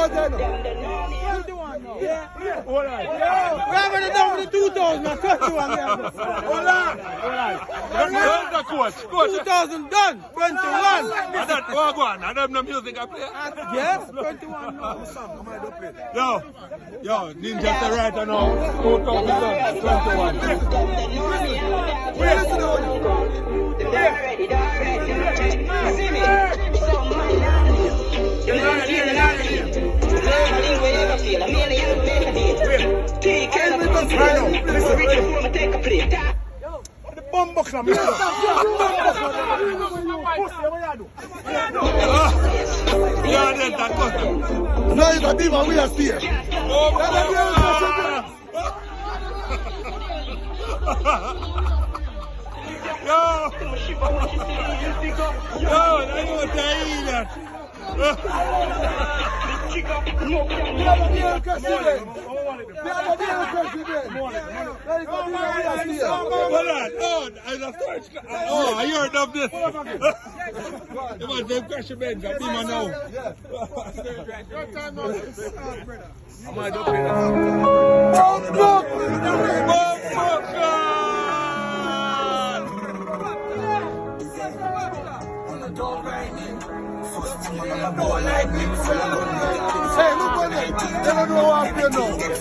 about that? 21 now. Yeah. Hold on. We haven't done with the 2000 now. 21 now. Hold on. The coach. 2000 done. 21. And that, oh, go on. And them the music I play. Yes, 21 now. Yo, Ninja the writer now. 2000 No, it's a diva, we are still. Oh, I heard of this. It was them crash bench at Dima now. Hey, look on them. They don't know what I'm doing now.